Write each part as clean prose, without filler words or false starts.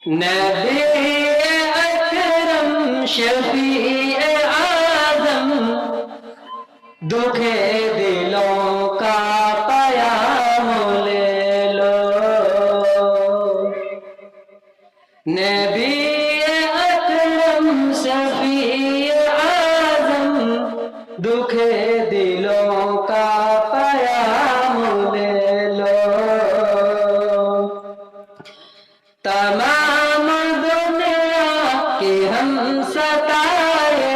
नबी अकरम शफीए आज़म दुखे दिलों का पयाम ले लो। नबी अकरम शफीए आज़म दुखे दिलों का पयाम ले लो। तमाम दुनिया के हम सताए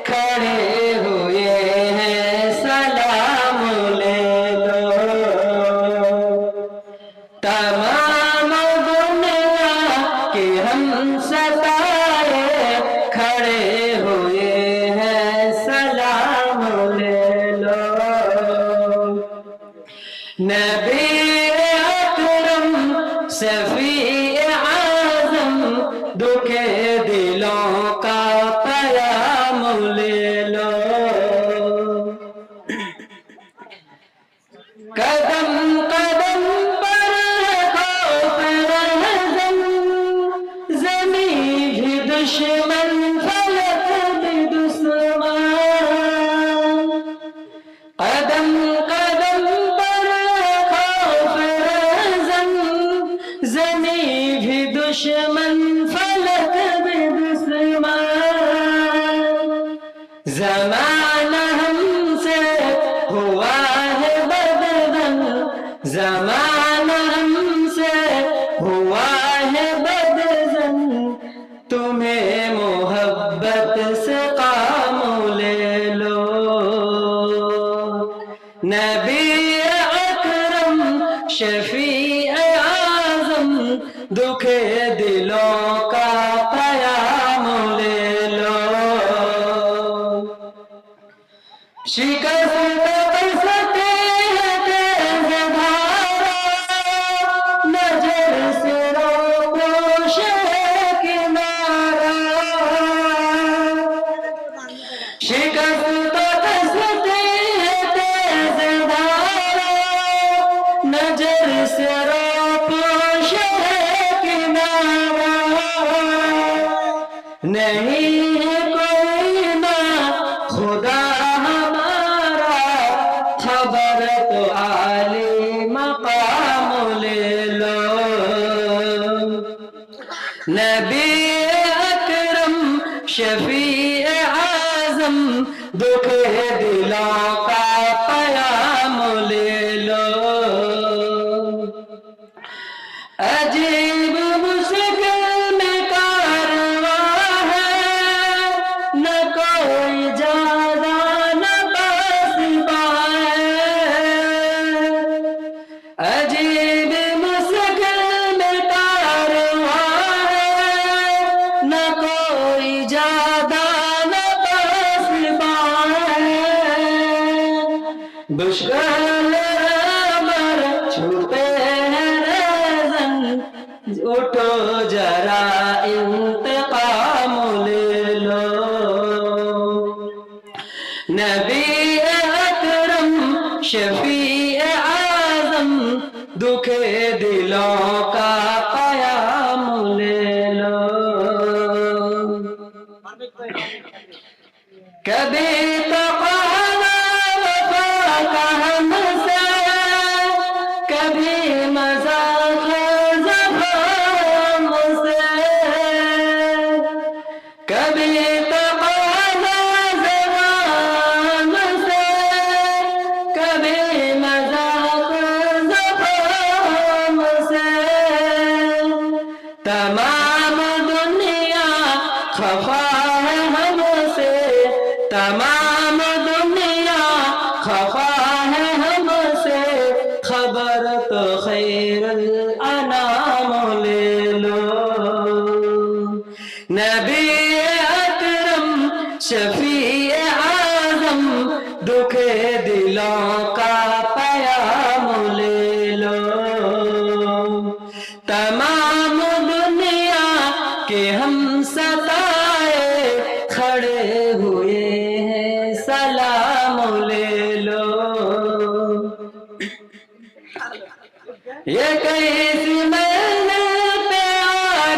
खड़े हुए हैं, सलाम ले लो। तमाम दुनिया के हम सताए खड़े हुए हैं, सलाम ले लो। नबी अकरम शफीए आज़म दुखे दिलों का पयाम ले लो। कदम कदम पर खौफ रहज़न, ज़मीं भी दुश्मन फलक भी दुश्मन। कदम कदम पर खौफ रहज़न, ज़मीं भी दुश्मन फलक भी दुश्मन। ज़माना हमसे हुआ है बददन, ज़माना हमसे हुआ है बददन। तुम्हें मोहब्बत से काम ले लो। नबी अकरम शफीए आज़म दुखे दिलों का पयाम ले लो। शिकस्त बरसते हैं तेज़ धारा, नजर से रोको शह किनारा। शिकस्त बरसते हैं तेज़ धारा, नजर से रोको शह किनारा। नहीं है कोई ना खुदा हमारा, खबर तो आली मकाम ले लो। नबी अकरम शफीए आज़म दुखे दिलों का पयाम ले लो। अजीब मुश्किल में कारवां है, न कोई ज्यादा न पासिबा है। अजीब मुश्किल में कारवां है, न कोई ज्यादा न पासिबा है। मुश्किल अमर छूटे हैं रज़न, उठो जरा इंतकाम ले लो। नबी अकरम शफीए आज़म दुखे दिलों का पयाम ले लो। कभी तो क़ाना वफ़ा का हमसे, कभी मज़ाक़ ज़फ़ाम से। कभी तो क़ाना ज़फ़ाम से, कभी मज़ाक़ ज़फ़ाम से। तमाम दुनिया खफा है हमसे, तमाम दुनिया खफा है हमसे। खबर तो खैरुल अनाम ले लो। नबी अकरम शफीए आज़म दुखे दिलों का पयाम ले लो। तमाम दुनिया के हम सताए खड़े हुए हैं, सलाम ले लो। ये कैसी महल पे आ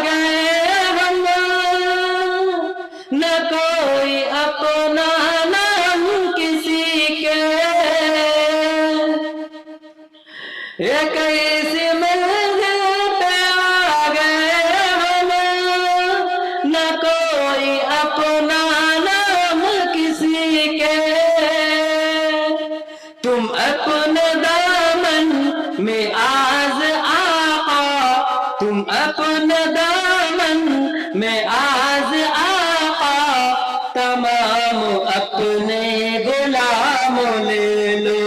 में आज आका, तुम अपने दामन में आज आका, तमाम अपने गुलाम ले लो।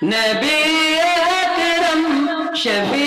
नबी अकरम शफी